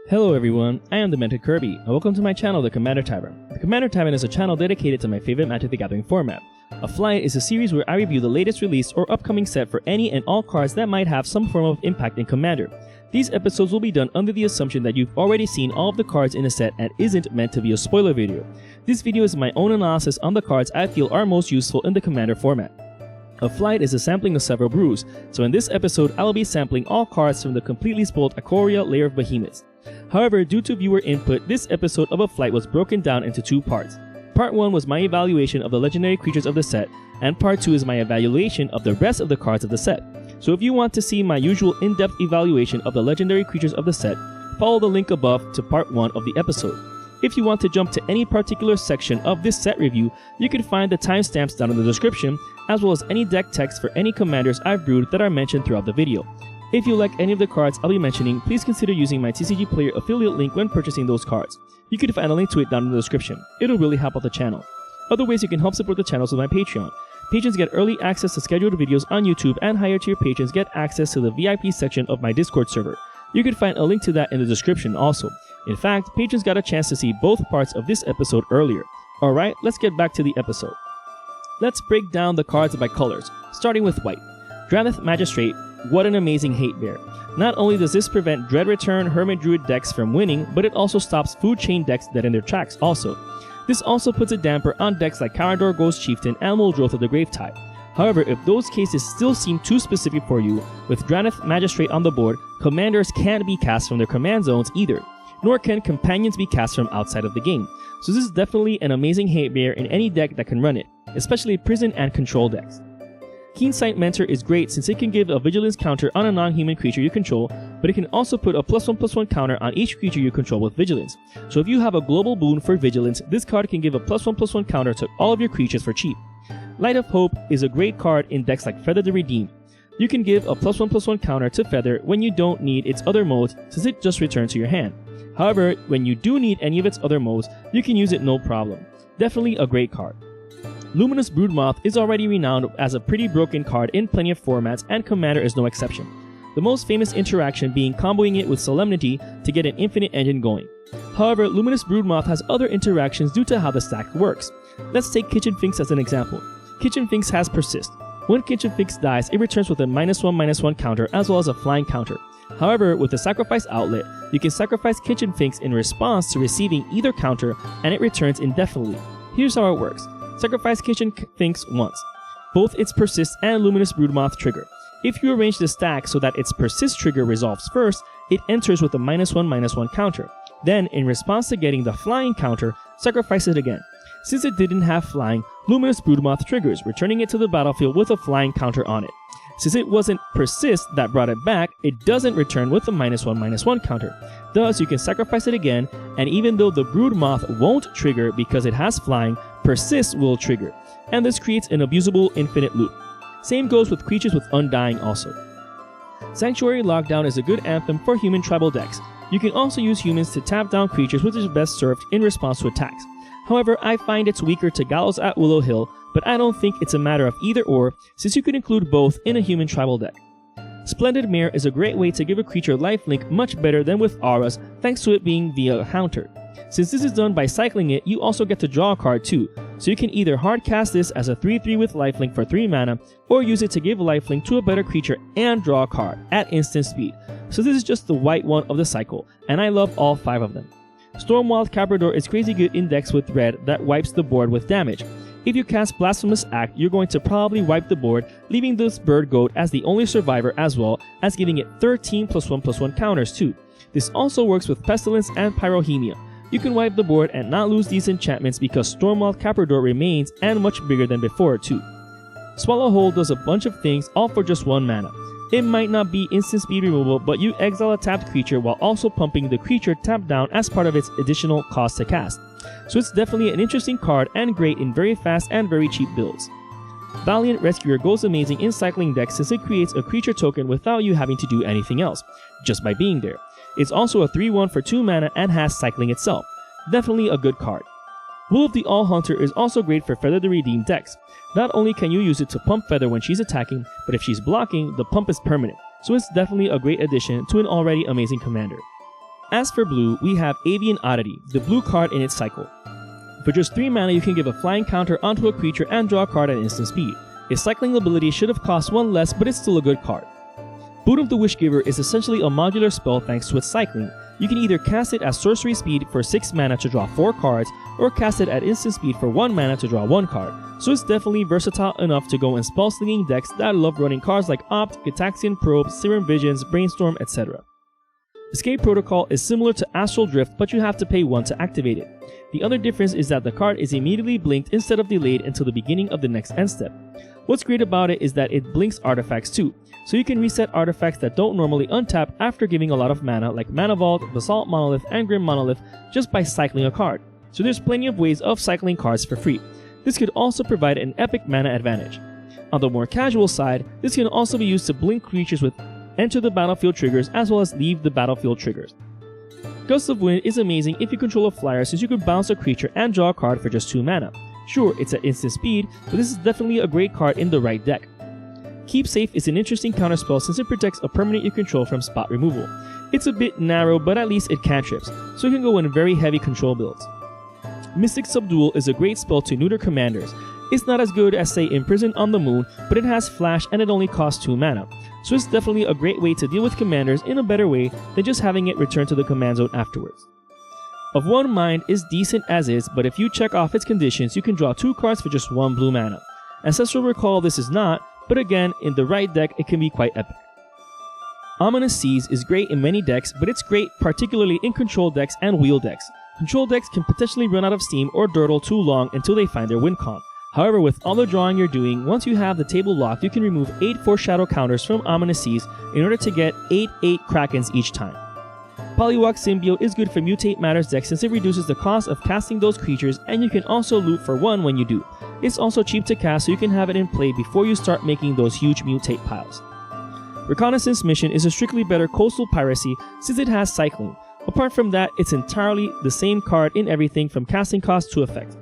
Hello everyone, I am Demented Kirby, and welcome to my channel, the Commander Tavern. The Commander Tavern is a channel dedicated to my favorite Magic the Gathering format. A Flight is a series where I review the latest release or upcoming set for any and all cards that might have some form of impact in Commander. These episodes will be done under the assumption that you've already seen all of the cards in a set and isn't meant to be a spoiler video. This video is my own analysis on the cards I feel are most useful in the Commander format. A Flight is a sampling of several brews, so in this episode I will be sampling all cards from the completely spoiled Ikoria Lair of Behemoths. However, due to viewer input, this episode of A Flight was broken down into two parts. Part 1 was my evaluation of the legendary creatures of the set, and Part 2 is my evaluation of the rest of the cards of the set. So if you want to see my usual in-depth evaluation of the legendary creatures of the set, follow the link above to Part 1 of the episode. If you want to jump to any particular section of this set review, you can find the timestamps down in the description, as well as any deck text for any commanders I've brewed that are mentioned throughout the video. If you like any of the cards I'll be mentioning, please consider using my TCG Player affiliate link when purchasing those cards. You can find a link to it down in the description. It'll really help out the channel. Other ways you can help support the channel is with my Patreon. Patrons get early access to scheduled videos on YouTube, and higher tier patrons get access to the VIP section of my Discord server. You can find a link to that in the description also. In fact, patrons got a chance to see both parts of this episode earlier. Alright, let's get back to the episode. Let's break down the cards by colors, starting with white. Drannith Magistrate, what an amazing hate bear. Not only does this prevent Dread Return Hermit Druid decks from winning, but it also stops Food Chain decks dead in their tracks also. This also puts a damper on decks like Carador Ghost Chieftain and Muldrotha of the Gravetide. However, if those cases still seem too specific for you, with Drannith Magistrate on the board, commanders can't be cast from their command zones either, nor can companions be cast from outside of the game. So this is definitely an amazing hate bear in any deck that can run it, especially prison and control decks. Keensight Mentor is great since it can give a vigilance counter on a non-human creature you control, but it can also put a +1/+1 counter on each creature you control with vigilance. So if you have a global boon for vigilance, this card can give a +1/+1 counter to all of your creatures for cheap. Light of Hope is a great card in decks like Feather the Redeemed. You can give a +1/+1 counter to Feather when you don't need its other modes, since it just returns to your hand. However, when you do need any of its other modes, you can use it no problem. Definitely a great card. Luminous Broodmoth is already renowned as a pretty broken card in plenty of formats, and Commander is no exception. The most famous interaction being comboing it with Solemnity to get an infinite engine going. However, Luminous Broodmoth has other interactions due to how the stack works. Let's take Kitchen Finks as an example. Kitchen Finks has Persist. When Kitchen Finks dies, it returns with a -1/-1 counter as well as a flying counter. However, with the Sacrifice Outlet, you can sacrifice Kitchen Finks in response to receiving either counter, and it returns indefinitely. Here's how it works. Sacrifice Kitchen Finks once. Both its Persist and Luminous Broodmoth trigger. If you arrange the stack so that its Persist trigger resolves first, it enters with a -1/-1 counter. Then, in response to getting the flying counter, sacrifice it again. Since it didn't have flying, Luminous Broodmoth triggers, returning it to the battlefield with a flying counter on it. Since it wasn't Persist that brought it back, it doesn't return with a -1/-1 counter. Thus, you can sacrifice it again, and even though the Broodmoth won't trigger because it has flying, Persist will trigger, and this creates an abusable infinite loop. Same goes with creatures with Undying also. Sanctuary Lockdown is a good anthem for human tribal decks. You can also use humans to tap down creatures, which is best served in response to attacks. However, I find it's weaker to Gallows at Willow Hill, but I don't think it's a matter of either or, since you can include both in a human tribal deck. Splendid Mare is a great way to give a creature lifelink much better than with auras, thanks to it being via a counter. Since this is done by cycling it, you also get to draw a card too, so you can either hard cast this as a 3/3 with lifelink for 3 mana, or use it to give lifelink to a better creature and draw a card at instant speed. So this is just the white one of the cycle, and I love all 5 of them. Stormwild Cabrador is crazy good in decks with red that wipes the board with damage. If you cast Blasphemous Act, you're going to probably wipe the board, leaving this bird goat as the only survivor, as well as giving it 13 +1/+1 counters too. This also works with Pestilence and Pyrohemia. You can wipe the board and not lose these enchantments because Stormwild Cabrador remains and much bigger than before too. Swallowhole does a bunch of things all for just 1 mana. It might not be instant speed removal, but you exile a tapped creature while also pumping the creature tapped down as part of its additional cost to cast. So it's definitely an interesting card and great in very fast and very cheap builds. Valiant Rescuer goes amazing in cycling decks since it creates a creature token without you having to do anything else, just by being there. It's also a 3/1 for 2 mana and has cycling itself. Definitely a good card. Wolf the All Hunter is also great for Feather the Redeemed decks. Not only can you use it to pump Feather when she's attacking, but if she's blocking, the pump is permanent, so it's definitely a great addition to an already amazing commander. As for blue, we have Avian Oddity, the blue card in its cycle. For just 3 mana, you can give a flying counter onto a creature and draw a card at instant speed. Its cycling ability should have cost 1 less, but it's still a good card. Boot of the Wishgiver is essentially a modular spell thanks to its cycling. You can either cast it at sorcery speed for 6 mana to draw 4 cards, or cast it at instant speed for 1 mana to draw 1 card, so it's definitely versatile enough to go in spell-slinging decks that love running cards like Opt, Gitaxian Probe, Serum Visions, Brainstorm, etc. Escape Protocol is similar to Astral Drift, but you have to pay 1 to activate it. The other difference is that the card is immediately blinked instead of delayed until the beginning of the next end step. What's great about it is that it blinks artifacts too, so you can reset artifacts that don't normally untap after giving a lot of mana like Mana Vault, Basalt Monolith, and Grim Monolith just by cycling a card. So there's plenty of ways of cycling cards for free. This could also provide an epic mana advantage. On the more casual side, this can also be used to blink creatures with enter the battlefield triggers as well as leave the battlefield triggers. Gust of Wind is amazing if you control a flyer since you can bounce a creature and draw a card for just 2 mana. Sure, it's at instant speed, but this is definitely a great card in the right deck. Keep Safe is an interesting counterspell since it protects a permanent you control from spot removal. It's a bit narrow, but at least it cantrips, so you can go in very heavy control builds. Mystic Subdual is a great spell to neuter commanders. It's not as good as say Imprison on the Moon, but it has flash and it only costs 2 mana, so it's definitely a great way to deal with commanders in a better way than just having it return to the command zone afterwards. Of One Mind is decent as is, but if you check off its conditions, you can draw 2 cards for just 1 blue mana. Ancestral Recall this is not, but again, in the right deck it can be quite epic. Ominous Seas is great in many decks, but it's great particularly in control decks and wheel decks. Control decks can potentially run out of steam or durdle too long until they find their win con. However, with all the drawing you're doing, once you have the table locked, you can remove 8 Foreshadow counters from Ominous Seas in order to get 8/8 Krakens each time. Polywalk Symbiote is good for Mutate Matters decks since it reduces the cost of casting those creatures, and you can also loot for 1 when you do. It's also cheap to cast, so you can have it in play before you start making those huge Mutate piles. Reconnaissance Mission is a strictly better coastal piracy since it has cycling. Apart from that, it's entirely the same card in everything from casting cost to effect.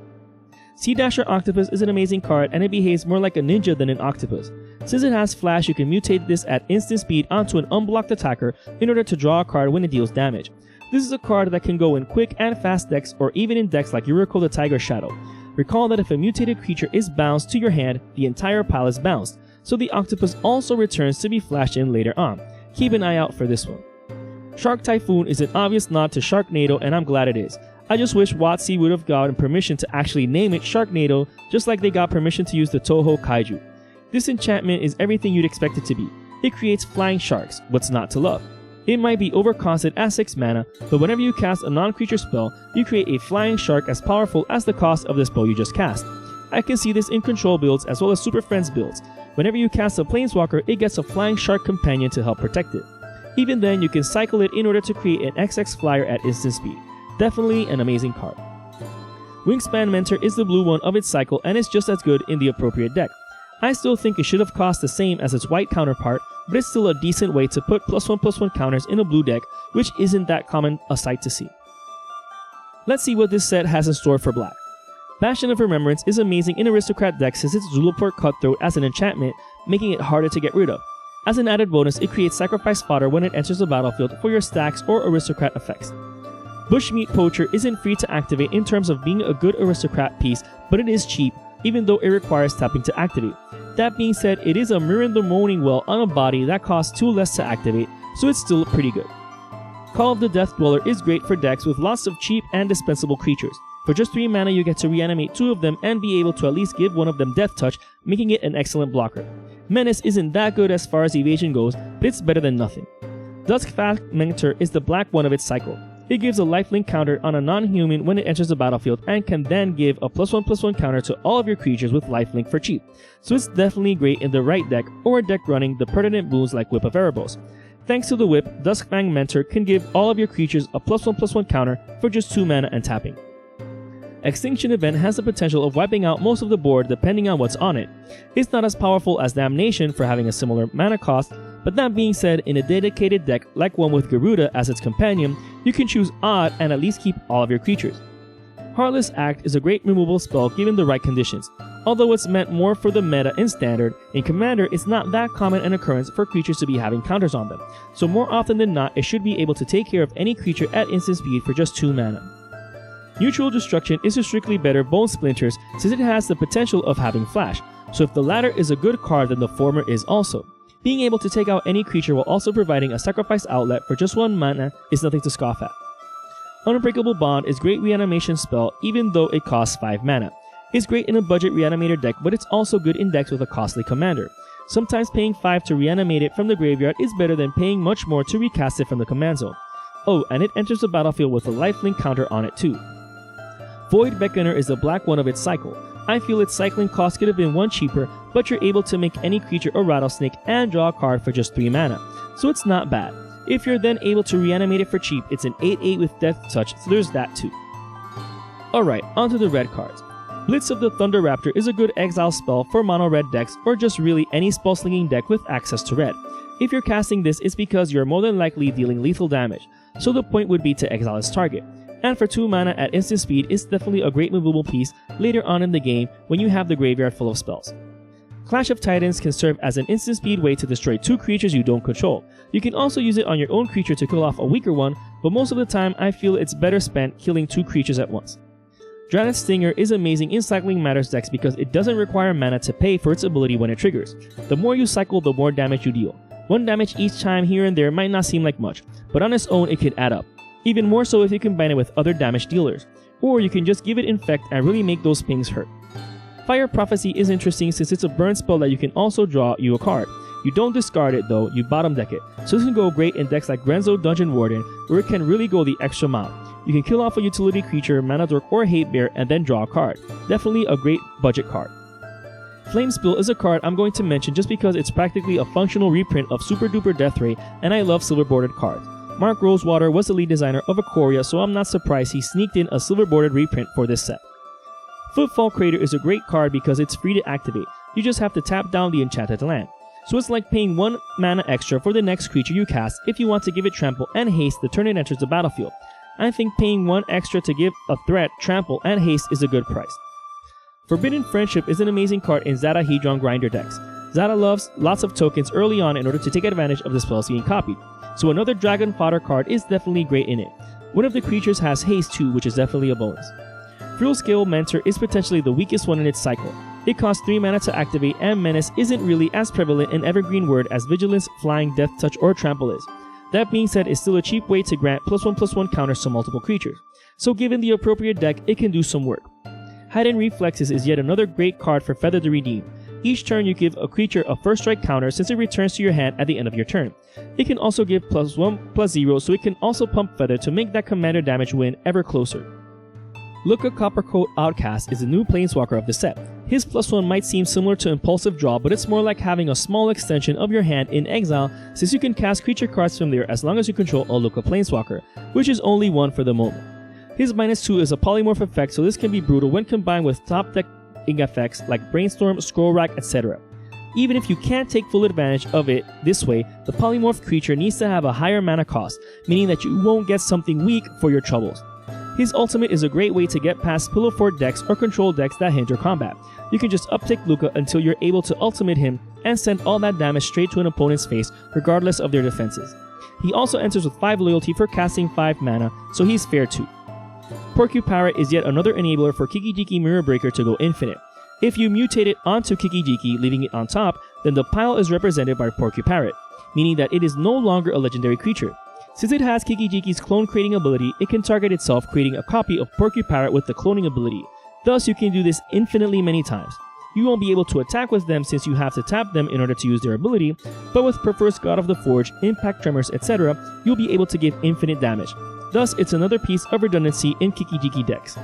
Sea Dasher Octopus is an amazing card and it behaves more like a ninja than an octopus. Since it has flash, you can mutate this at instant speed onto an unblocked attacker in order to draw a card when it deals damage. This is a card that can go in quick and fast decks or even in decks like Yuriko the Tiger Shadow. Recall that if a mutated creature is bounced to your hand, the entire pile is bounced, so the octopus also returns to be flashed in later on. Keep an eye out for this one. Shark Typhoon is an obvious nod to Sharknado, and I'm glad it is. I just wish WotC would have gotten permission to actually name it Sharknado, just like they got permission to use the Toho Kaiju. This enchantment is everything you'd expect it to be. It creates flying sharks, what's not to love? It might be overcosted at 6 mana, but whenever you cast a non-creature spell, you create a flying shark as powerful as the cost of the spell you just cast. I can see this in control builds as well as Super Friends builds. Whenever you cast a Planeswalker, it gets a flying shark companion to help protect it. Even then, you can cycle it in order to create an XX flyer at instant speed. Definitely an amazing card. Wingspan Mentor is the blue one of its cycle and is just as good in the appropriate deck. I still think it should have cost the same as its white counterpart, but it's still a decent way to put +1/+1 counters in a blue deck, which isn't that common a sight to see. Let's see what this set has in store for black. Bastion of Remembrance is amazing in Aristocrat decks since it's Zulaport Cutthroat as an enchantment, making it harder to get rid of. As an added bonus, it creates sacrifice fodder when it enters the battlefield for your stacks or aristocrat effects. Bushmeat Poacher isn't free to activate in terms of being a good aristocrat piece, but it is cheap, even though it requires tapping to activate. That being said, it is a Mirren the Moaning Well on a body that costs 2 less to activate, so it's still pretty good. Call of the Death Dweller is great for decks with lots of cheap and dispensable creatures. For just 3 mana, you get to reanimate 2 of them and be able to at least give one of them Death Touch, making it an excellent blocker. Menace isn't that good as far as evasion goes, but it's better than nothing. Duskfast Mentor is the black one of its cycle. It gives a lifelink counter on a non-human when it enters the battlefield and can then give a +1/+1 counter to all of your creatures with lifelink for cheap. So it's definitely great in the right deck or a deck running the pertinent boons like Whip of Erebos. Thanks to the whip, Duskfang Mentor can give all of your creatures a +1/+1 counter for just 2 mana and tapping. Extinction Event has the potential of wiping out most of the board depending on what's on it. It's not as powerful as Damnation for having a similar mana cost, but that being said, in a dedicated deck like one with Garuda as its companion, you can choose Odd and at least keep all of your creatures. Heartless Act is a great removal spell given the right conditions. Although it's meant more for the meta in Standard, in Commander it's not that common an occurrence for creatures to be having counters on them, so more often than not it should be able to take care of any creature at instant speed for just 2 mana. Neutral Destruction is a strictly better Bone Splinters since it has the potential of having Flash, so if the latter is a good card then the former is also. Being able to take out any creature while also providing a sacrifice outlet for just 1 mana is nothing to scoff at. Unbreakable Bond is great reanimation spell even though it costs 5 mana. It's great in a budget reanimator deck, but it's also good in decks with a costly commander. Sometimes paying 5 to reanimate it from the graveyard is better than paying much more to recast it from the command zone. Oh, and it enters the battlefield with a lifelink counter on it too. Void Beckoner is the black one of its cycle. I feel its cycling cost could have been 1 cheaper, but you're able to make any creature a rattlesnake and draw a card for just 3 mana, so it's not bad. If you're then able to reanimate it for cheap, it's an 8/8 with Death Touch, so there's that too. Alright, onto the red cards. Blitz of the Thunder Raptor is a good exile spell for mono red decks or just really any spell slinging deck with access to red. If you're casting this, it's because you're more than likely dealing lethal damage, so the point would be to exile its target. And for 2 mana at instant speed, it's definitely a great movable piece later on in the game when you have the graveyard full of spells. Clash of Titans can serve as an instant speed way to destroy 2 creatures you don't control. You can also use it on your own creature to kill off a weaker one, but most of the time I feel it's better spent killing 2 creatures at once. Dragon's Stinger is amazing in cycling Matters decks because it doesn't require mana to pay for its ability when it triggers. The more you cycle, the more damage you deal. 1 damage each time here and there might not seem like much, but on its own it could add up. Even more so if you combine it with other damage dealers. Or you can just give it Infect and really make those pings hurt. Fire Prophecy is interesting since it's a burn spell that you can also draw you a card. You don't discard it though, you bottom deck it. So this can go great in decks like Grenzo Dungeon Warden, where it can really go the extra mile. You can kill off a utility creature, Mana Dork or Hate Bear and then draw a card. Definitely a great budget card. Flame Spill is a card I'm going to mention just because it's practically a functional reprint of Super Duper Death Ray and I love silver bordered cards. Mark Rosewater was the lead designer of Ikoria, so I'm not surprised he sneaked in a silver bordered reprint for this set. Footfall Crater is a great card because it's free to activate. You just have to tap down the enchanted land. So it's like paying 1 mana extra for the next creature you cast if you want to give it trample and haste the turn it enters the battlefield. I think paying 1 extra to give a threat trample and haste is a good price. Forbidden Friendship is an amazing card in Zada Hedron grinder decks. Zada loves lots of tokens early on in order to take advantage of the spells being copied, so another Dragon Fodder card is definitely great in it. One of the creatures has haste too, which is definitely a bonus. Frill Scale Mentor is potentially the weakest one in its cycle. It costs 3 mana to activate and Menace isn't really as prevalent in Evergreen Word as Vigilance, Flying, Death Touch, or Trample is. That being said, it's still a cheap way to grant +1/+1 counters to multiple creatures, so given the appropriate deck, it can do some work. Hidden Reflexes is yet another great card for Feather to redeem. Each turn you give a creature a first strike counter since it returns to your hand at the end of your turn. It can also give +1/+0, so it can also pump Feather to make that commander damage win ever closer. Lukka Coppercoat Outcast is a new planeswalker of the set. His +1 might seem similar to Impulsive Draw, but it's more like having a small extension of your hand in exile since you can cast creature cards from there as long as you control a Lukka planeswalker, which is only 1 for the moment. His -2 is a polymorph effect, so this can be brutal when combined with top deck effects like Brainstorm, Scroll Rack, etc. Even if you can't take full advantage of it this way, the polymorph creature needs to have a higher mana cost, meaning that you won't get something weak for your troubles. His ultimate is a great way to get past Pillow Fort decks or control decks that hinder combat. You can just uptick Lukka until you're able to ultimate him and send all that damage straight to an opponent's face regardless of their defenses. He also enters with 5 loyalty for casting 5 mana, so he's fair too. Porcupirate is yet another enabler for Kiki-Jiki Mirror Breaker to go infinite. If you mutate it onto Kiki-Jiki, leaving it on top, then the pile is represented by Porcupirate, meaning that it is no longer a legendary creature. Since it has Kiki-Jiki's clone creating ability, it can target itself creating a copy of Porcupirate with the cloning ability. Thus, you can do this infinitely many times. You won't be able to attack with them since you have to tap them in order to use their ability, but with Perverse God of the Forge, Impact Tremors, etc., you'll be able to give infinite damage. Thus, it's another piece of redundancy in Kiki-Jiki decks.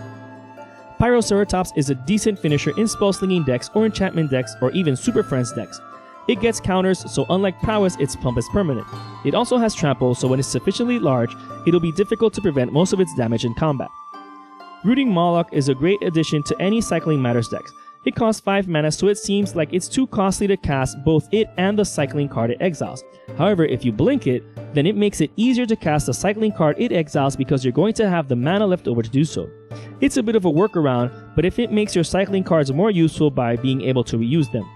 Pyroceratops is a decent finisher in spell-slinging decks or enchantment decks or even Super Friends decks. It gets counters, so unlike Prowess, its pump is permanent. It also has trample, so when it's sufficiently large, it'll be difficult to prevent most of its damage in combat. Rooting Moloch is a great addition to any Cycling Matters decks. It costs 5 mana, so it seems like it's too costly to cast both it and the cycling card it exiles. However, if you blink it, then it makes it easier to cast the cycling card it exiles because you're going to have the mana left over to do so. It's a bit of a workaround, but if it makes your cycling cards more useful by being able to reuse them.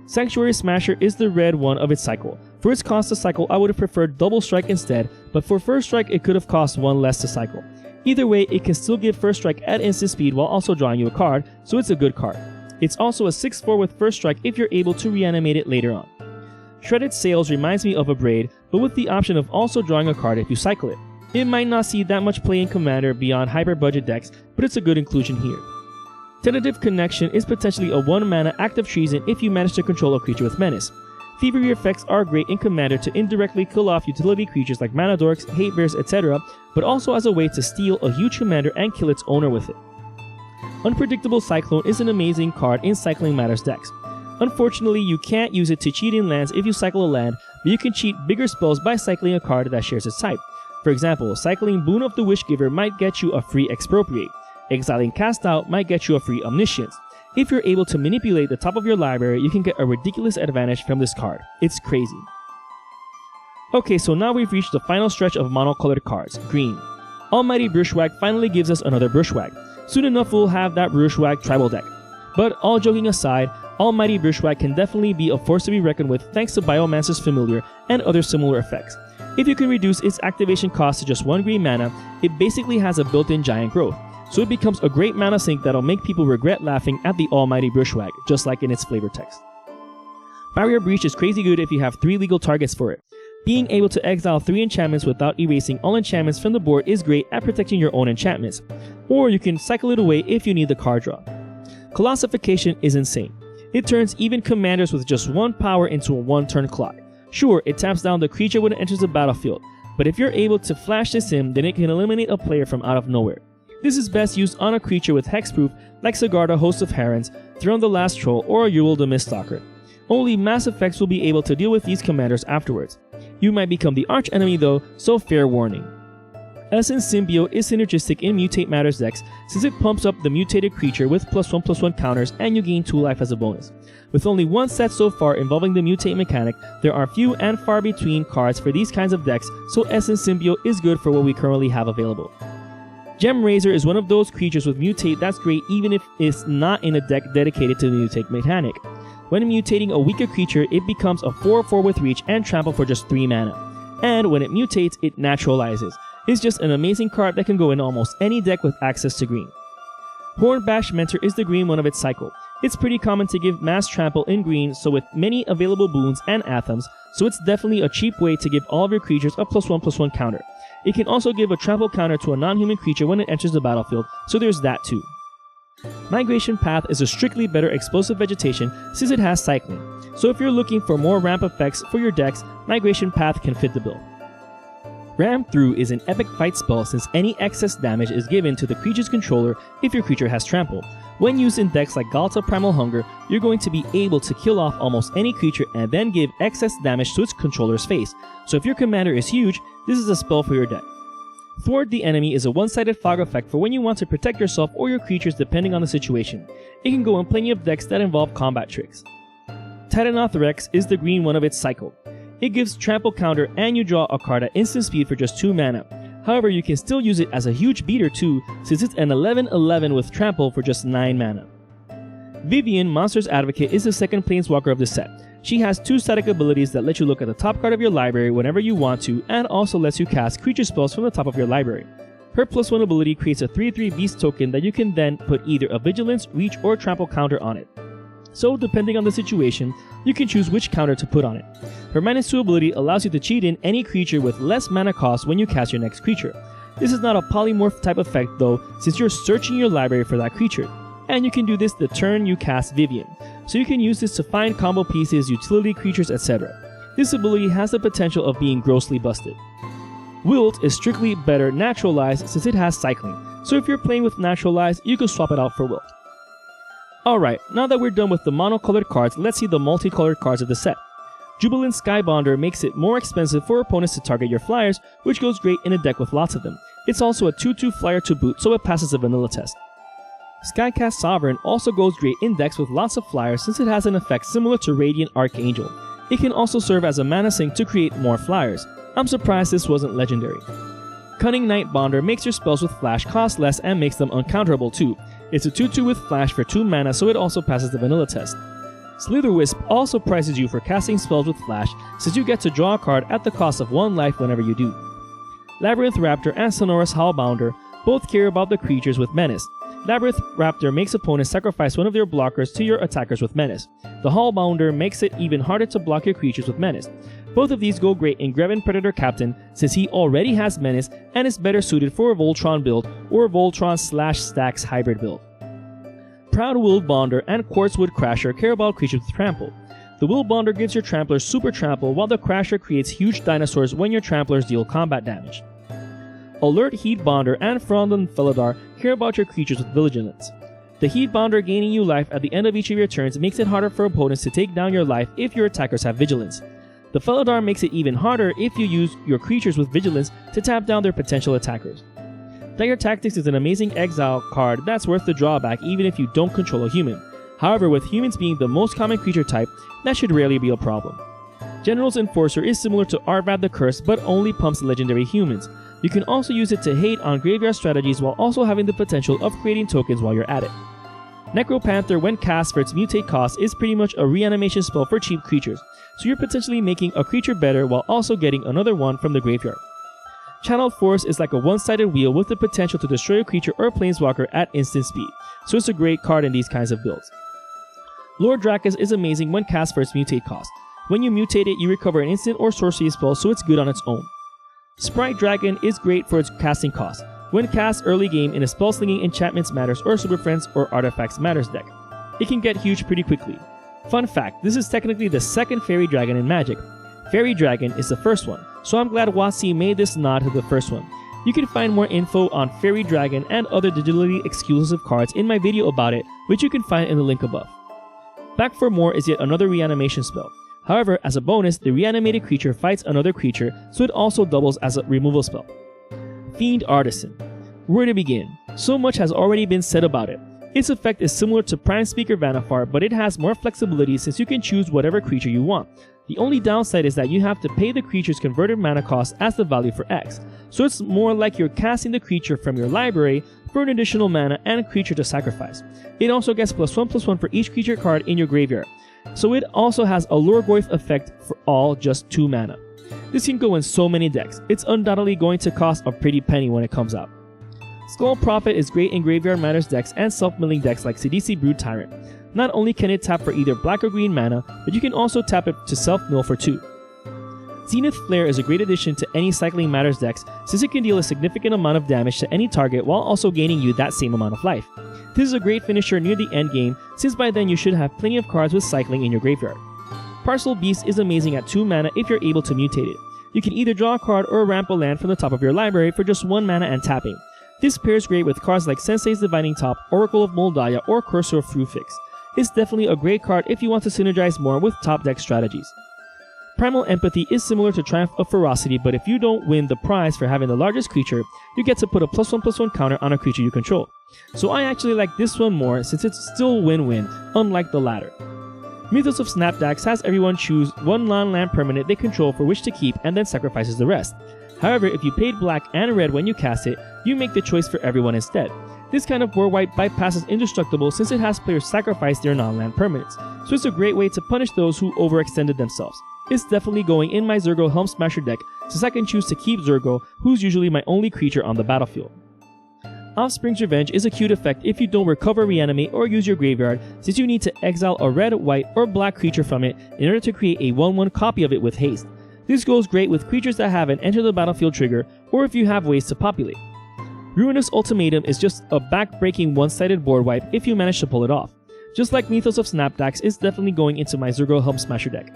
Sanctuary Smasher is the red one of its cycle. For its cost to cycle, I would have preferred Double Strike instead, but for First Strike it could have cost 1 less to cycle. Either way, it can still give First Strike at instant speed while also drawing you a card, so it's a good card. It's also a 6/4 with First Strike if you're able to reanimate it later on. Shredded Sails reminds me of a Braid, but with the option of also drawing a card if you cycle it. It might not see that much play in Commander beyond hyper budget decks, but it's a good inclusion here. Tentative Connection is potentially a 1 mana Act of Treason if you manage to control a creature with Menace. Thievery effects are great in Commander to indirectly kill off utility creatures like Mana Dorks, Hate Bears, etc., but also as a way to steal a huge commander and kill its owner with it. Unpredictable Cyclone is an amazing card in Cycling Matters decks. Unfortunately, you can't use it to cheat in lands if you cycle a land, but you can cheat bigger spells by cycling a card that shares its type. For example, cycling Boon of the Wishgiver might get you a free Expropriate. Exiling Cast Out might get you a free Omniscience. If you're able to manipulate the top of your library, you can get a ridiculous advantage from this card. It's crazy. Okay, so now we've reached the final stretch of monocolored cards, green. Almighty Brushwag finally gives us another Brushwag. Soon enough we'll have that Brushwag tribal deck. But all joking aside, Almighty Brushwag can definitely be a force to be reckoned with thanks to Biomancer's Familiar and other similar effects. If you can reduce its activation cost to just 1 green mana, it basically has a built-in giant growth, so it becomes a great mana sink that'll make people regret laughing at the Almighty Brushwag, just like in its flavor text. Barrier Breach is crazy good if you have 3 legal targets for it. Being able to exile 3 enchantments without erasing all enchantments from the board is great at protecting your own enchantments, or you can cycle it away if you need the card draw. Colossification is insane. It turns even commanders with just 1 power into a 1-turn clock. Sure, it taps down the creature when it enters the battlefield, but if you're able to flash this in, then it can eliminate a player from out of nowhere. This is best used on a creature with hexproof like Sigarda Host of Herons, Throne the Last Troll, or Yule the Miststalker. Only Mass Effects will be able to deal with these commanders afterwards. You might become the arch enemy though, so fair warning. Essence Symbiote is synergistic in Mutate Matters decks since it pumps up the mutated creature with +1/+1 counters and you gain 2 life as a bonus. With only 1 set so far involving the mutate mechanic, there are few and far between cards for these kinds of decks, so Essence Symbiote is good for what we currently have available. Gem Razor is one of those creatures with mutate that's great even if it's not in a deck dedicated to the mutate mechanic. When mutating a weaker creature, it becomes a 4/4 with reach and trample for just 3 mana. And when it mutates, it naturalizes. It's just an amazing card that can go in almost any deck with access to green. Hornbash Mentor is the green one of its cycle. It's pretty common to give mass trample in green, so with many available boons and anthems, so it's definitely a cheap way to give all of your creatures a +1/+1 counter. It can also give a trample counter to a non-human creature when it enters the battlefield, so there's that too. Migration Path is a strictly better explosive vegetation since it has cycling, so if you're looking for more ramp effects for your decks, Migration Path can fit the bill. Ram Through is an epic fight spell since any excess damage is given to the creature's controller if your creature has trample. When used in decks like Galta Primal Hunger, you're going to be able to kill off almost any creature and then give excess damage to its controller's face, so if your commander is huge, this is a spell for your deck. Thwart the Enemy is a one-sided fog effect for when you want to protect yourself or your creatures depending on the situation. It can go in plenty of decks that involve combat tricks. Titanoth Rex is the green one of its cycle. It gives trample counter and you draw a card at instant speed for just 2 mana. However, you can still use it as a huge beater too, since it's an 11/11 with trample for just 9 mana. Vivian, Monster's Advocate, is the second planeswalker of the set. She has 2 static abilities that let you look at the top card of your library whenever you want to, and also lets you cast creature spells from the top of your library. Her +1 ability creates a 3/3 beast token that you can then put either a vigilance, reach, or trample counter on it. So depending on the situation, you can choose which counter to put on it. Her -2 ability allows you to cheat in any creature with less mana cost when you cast your next creature. This is not a polymorph type effect though, since you're searching your library for that creature. And you can do this the turn you cast Vivian, so you can use this to find combo pieces, utility creatures, etc. This ability has the potential of being grossly busted. Wilt is strictly better naturalized since it has cycling, so if you're playing with naturalized, you can swap it out for Wilt. Alright, now that we're done with the monocolored cards, let's see the multicolored cards of the set. Jubilant Skybonder makes it more expensive for opponents to target your flyers, which goes great in a deck with lots of them. It's also a 2/2 flyer to boot, so it passes the vanilla test. Skycast Sovereign also goes great in decks with lots of flyers since it has an effect similar to Radiant Archangel. It can also serve as a mana sink to create more flyers. I'm surprised this wasn't legendary. Cunning Night Bonder makes your spells with flash cost less and makes them uncounterable too. It's a 2/2 with flash for 2 mana, so it also passes the vanilla test. Slitherwisp also prizes you for casting spells with flash since you get to draw a card at the cost of 1 life whenever you do. Labyrinth Raptor and Sonorous Howlbounder both care about the creatures with menace. Labyrinth Raptor makes opponents sacrifice one of their blockers to your attackers with menace. The Howlbounder makes it even harder to block your creatures with menace. Both of these go great in Greven Predator Captain since he already has menace and is better suited for a Voltron build or Voltron/Stax hybrid build. Proud Willed Bonder and Quartzwood Crasher care about creatures with trample. The Willed Bonder gives your tramplers super trample while the Crasher creates huge dinosaurs when your tramplers deal combat damage. Alert Heat Bonder and Frondon Felidar care about your creatures with vigilance. The Heat Bonder gaining you life at the end of each of your turns makes it harder for opponents to take down your life if your attackers have vigilance. The Felidar makes it even harder if you use your creatures with vigilance to tap down their potential attackers. Dire Tactics is an amazing exile card that's worth the drawback even if you don't control a human. However, with humans being the most common creature type, that should rarely be a problem. General's Enforcer is similar to Arvad the Curse but only pumps legendary humans. You can also use it to hate on graveyard strategies while also having the potential of creating tokens while you're at it. Necropanther, when cast for its mutate cost, is pretty much a reanimation spell for cheap creatures, so you're potentially making a creature better while also getting another one from the graveyard. Channeled Force is like a one-sided wheel with the potential to destroy a creature or planeswalker at instant speed, so it's a great card in these kinds of builds. Lord Dracus is amazing when cast for its mutate cost. When you mutate it, you recover an instant or sorcery spell, so it's good on its own. Sprite Dragon is great for its casting cost. When cast early game in a Spellslinging Enchantments Matters or Super Friends or Artifacts Matters deck, it can get huge pretty quickly. Fun fact, this is technically the second Fairy Dragon in Magic. Fairy Dragon is the first one, so I'm glad WotC made this nod to the first one. You can find more info on Fairy Dragon and other digitally exclusive cards in my video about it, which you can find in the link above. Back for More is yet another reanimation spell. However, as a bonus, the reanimated creature fights another creature, so it also doubles as a removal spell. Fiend Artisan. Where to begin? So much has already been said about it. Its effect is similar to Prime Speaker Vannifar, but it has more flexibility since you can choose whatever creature you want. The only downside is that you have to pay the creature's converted mana cost as the value for X, so it's more like you're casting the creature from your library for an additional mana and creature to sacrifice. It also gets +1/+1 for each creature card in your graveyard, so it also has a Lorgoyf effect for all just 2 mana. This can go in so many decks. It's undoubtedly going to cost a pretty penny when it comes out. Skull Prophet is great in Graveyard Matters decks and self-milling decks like Sidisi Brood Tyrant. Not only can it tap for either black or green mana, but you can also tap it to self-mill for 2. Zenith Flare is a great addition to any Cycling Matters decks since it can deal a significant amount of damage to any target while also gaining you that same amount of life. This is a great finisher near the end game since by then you should have plenty of cards with cycling in your graveyard. Parcel Beast is amazing at 2 mana if you're able to mutate it. You can either draw a card or ramp a land from the top of your library for just 1 mana and tapping. This pairs great with cards like Sensei's Divining Top, Oracle of Moldaya, or Cursor of Frufix. It's definitely a great card if you want to synergize more with top deck strategies. Primal Empathy is similar to Triumph of Ferocity, but if you don't win the prize for having the largest creature, you get to put a +1/+1 counter on a creature you control. So I actually like this one more since it's still win-win, unlike the latter. Mythos of Snapdax has everyone choose 1 non-land permanent they control for which to keep and then sacrifices the rest. However, if you paid black and red when you cast it, you make the choice for everyone instead. This kind of board wipe bypasses Indestructible since it has players sacrifice their non-land permanents, so it's a great way to punish those who overextended themselves. It's definitely going in my Zurgo Helm Smasher deck since I can choose to keep Zurgo, who's usually my only creature on the battlefield. Offspring's Revenge is a cute effect if you don't recover, reanimate, or use your graveyard since you need to exile a red, white, or black creature from it in order to create a 1/1 copy of it with haste. This goes great with creatures that have an enter the battlefield trigger or if you have ways to populate. Ruinous Ultimatum is just a back-breaking one-sided board wipe if you manage to pull it off. Just like Mythos of Snapdax, it's definitely going into my Zurgo Helm Smasher deck.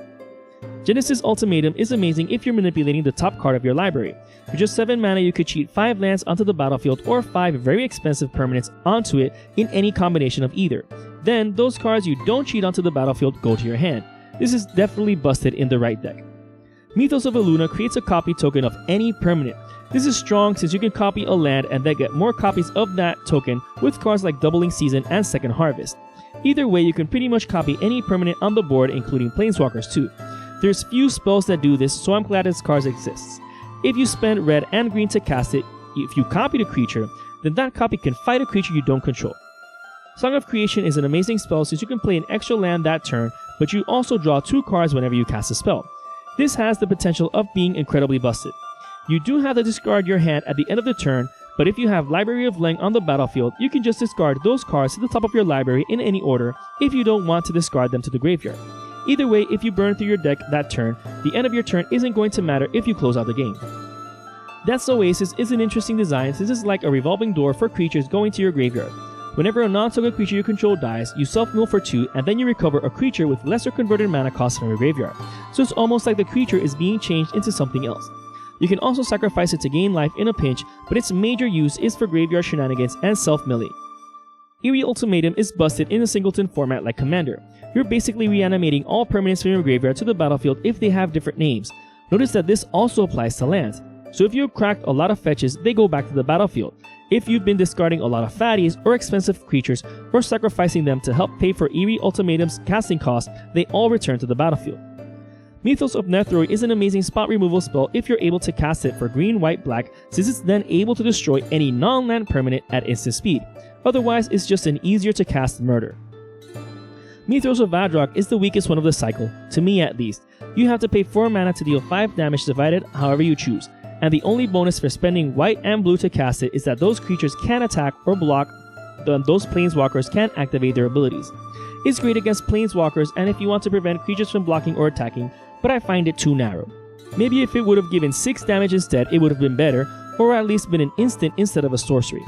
Genesis Ultimatum is amazing if you're manipulating the top card of your library. For just 7 mana, you could cheat 5 lands onto the battlefield or 5 very expensive permanents onto it in any combination of either. Then, those cards you don't cheat onto the battlefield go to your hand. This is definitely busted in the right deck. Mythos of Eluna creates a copy token of any permanent. This is strong since you can copy a land and then get more copies of that token with cards like Doubling Season and Second Harvest. Either way, you can pretty much copy any permanent on the board, including Planeswalkers too. There's few spells that do this, so I'm glad this card exists. If you spend red and green to cast it, if you copy the creature, then that copy can fight a creature you don't control. Song of Creation is an amazing spell since you can play an extra land that turn, but you also draw 2 cards whenever you cast a spell. This has the potential of being incredibly busted. You do have to discard your hand at the end of the turn, but if you have Library of Leng on the battlefield, you can just discard those cards to the top of your library in any order if you don't want to discard them to the graveyard. Either way, if you burn through your deck that turn, the end of your turn isn't going to matter if you close out the game. Death's Oasis is an interesting design since it's like a revolving door for creatures going to your graveyard. Whenever a non-token creature you control dies, you self-mill for 2 and then you recover a creature with lesser converted mana cost from your graveyard. So it's almost like the creature is being changed into something else. You can also sacrifice it to gain life in a pinch, but its major use is for graveyard shenanigans and self-milling. Eerie Ultimatum is busted in a singleton format like Commander. You're basically reanimating all permanents from your graveyard to the battlefield if they have different names. Notice that this also applies to lands. So if you've cracked a lot of fetches, they go back to the battlefield. If you've been discarding a lot of fatties or expensive creatures or sacrificing them to help pay for Eerie Ultimatum's casting costs, they all return to the battlefield. Mythos of Nethroi is an amazing spot removal spell if you're able to cast it for green, white, black, since it's then able to destroy any non-land permanent at instant speed. Otherwise, it's just an easier to cast murder. Mythos of Vadrok is the weakest one of the cycle, to me at least. You have to pay 4 mana to deal 5 damage divided however you choose, and the only bonus for spending white and blue to cast it is that those creatures can attack or block, then those planeswalkers can activate their abilities. It's great against planeswalkers and if you want to prevent creatures from blocking or attacking, but I find it too narrow. Maybe if it would have given 6 damage instead, it would have been better, or at least been an instant instead of a sorcery.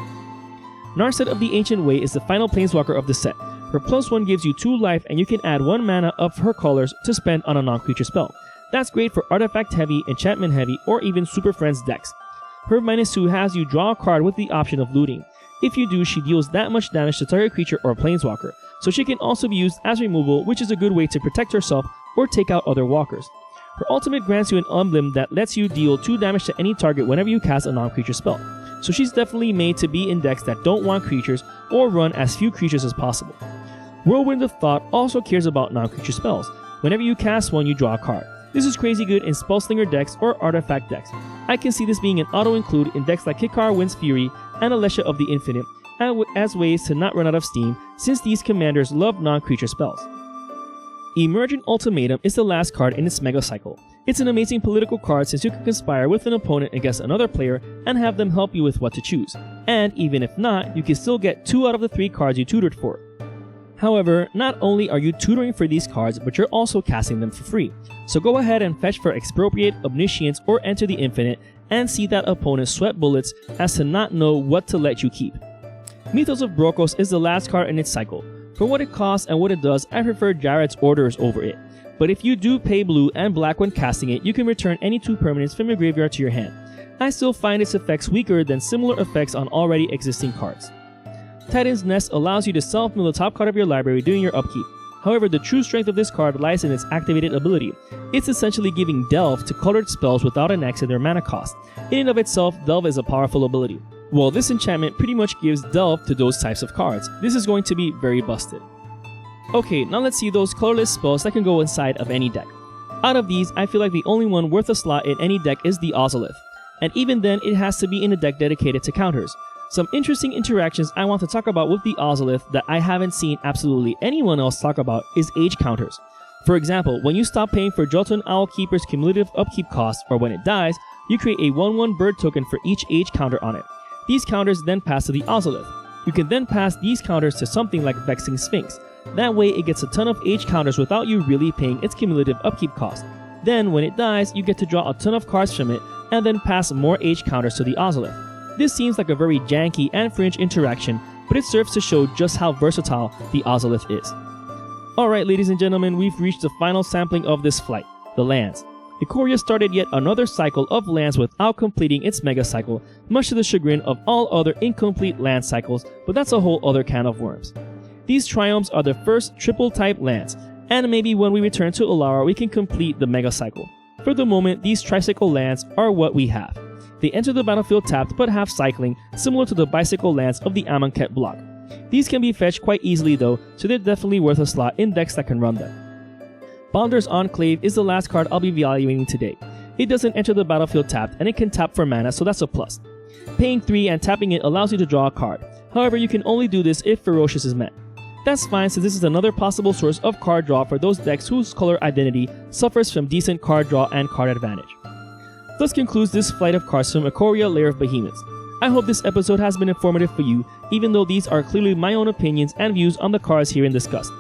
Narset of the Ancient Way is the final planeswalker of the set. Her +1 gives you 2 life and you can add 1 mana of her colors to spend on a non-creature spell. That's great for artifact heavy, enchantment heavy, or even Super Friends decks. Her -2 has you draw a card with the option of looting. If you do, she deals that much damage to target creature or planeswalker, so she can also be used as removal, which is a good way to protect herself or take out other walkers. Her ultimate grants you an emblem that lets you deal 2 damage to any target whenever you cast a non-creature spell. So she's definitely made to be in decks that don't want creatures or run as few creatures as possible. Whirlwind of Thought also cares about non-creature spells. Whenever you cast one, you draw a card. This is crazy good in Spellslinger decks or artifact decks. I can see this being an auto-include in decks like Kikar Wind's Fury and Alesha of the Infinite as ways to not run out of steam since these commanders love non-creature spells. Emergent Ultimatum is the last card in its Mega Cycle. It's an amazing political card since you can conspire with an opponent against another player and have them help you with what to choose. And even if not, you can still get 2 out of the 3 cards you tutored for. However, not only are you tutoring for these cards, but you're also casting them for free. So go ahead and fetch for Expropriate, Omniscience, or Enter the Infinite, and see that opponent sweat bullets as to not know what to let you keep. Mythos of Brokos is the last card in its cycle. For what it costs and what it does, I prefer Jared's Orders over it. But if you do pay blue and black when casting it, you can return any 2 permanents from your graveyard to your hand. I still find its effects weaker than similar effects on already existing cards. Titan's Nest allows you to self-mill the top card of your library during your upkeep. However, the true strength of this card lies in its activated ability. It's essentially giving Delve to colored spells without an X in their mana cost. In and of itself, Delve is a powerful ability. Well, this enchantment pretty much gives Delve to those types of cards. This is going to be very busted. Okay, now let's see those colorless spells that can go inside of any deck. Out of these, I feel like the only one worth a slot in any deck is the Ozolith. And even then, it has to be in a deck dedicated to counters. Some interesting interactions I want to talk about with the Ozolith that I haven't seen absolutely anyone else talk about is age counters. For example, when you stop paying for Jotun Owlkeeper's cumulative upkeep cost, or when it dies, you create a 1/1 bird token for each age counter on it. These counters then pass to the Ozolith. You can then pass these counters to something like Vexing Sphinx. That way it gets a ton of age counters without you really paying its cumulative upkeep cost. Then when it dies, you get to draw a ton of cards from it and then pass more age counters to the Ozolith. This seems like a very janky and fringe interaction, but it serves to show just how versatile the Ozolith is. Alright ladies and gentlemen, we've reached the final sampling of this flight, the lands. Ikoria started yet another cycle of lands without completing its mega cycle, much to the chagrin of all other incomplete land cycles, but that's a whole other can of worms. These triumphs are the first triple type lands, and maybe when we return to Alara we can complete the mega cycle. For the moment, these tricycle lands are what we have. They enter the battlefield tapped but have cycling, similar to the bicycle lands of the Amonkhet block. These can be fetched quite easily though, so they're definitely worth a slot in decks that can run them. Baldur's Enclave is the last card I'll be evaluating today. It doesn't enter the battlefield tapped, and it can tap for mana, so that's a plus. Paying 3 and tapping it allows you to draw a card. However, you can only do this if Ferocious is met. That's fine, since this is another possible source of card draw for those decks whose color identity suffers from decent card draw and card advantage. Thus concludes this flight of cards from Ikoria Lair of Behemoths. I hope this episode has been informative for you, even though these are clearly my own opinions and views on the cards herein discussed.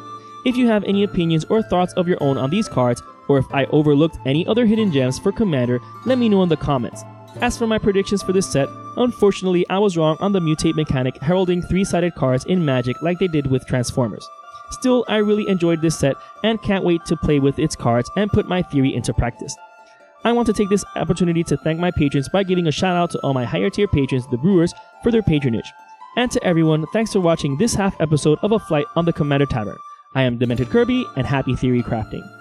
If you have any opinions or thoughts of your own on these cards, or if I overlooked any other hidden gems for Commander, let me know in the comments. As for my predictions for this set, unfortunately I was wrong on the mutate mechanic heralding 3-sided cards in Magic like they did with Transformers. Still, I really enjoyed this set and can't wait to play with its cards and put my theory into practice. I want to take this opportunity to thank my patrons by giving a shout out to all my higher tier patrons, the Brewers, for their patronage. And to everyone, thanks for watching this half episode of A Flight on the Commander Tavern. I am Demented Kirby, and happy theory crafting.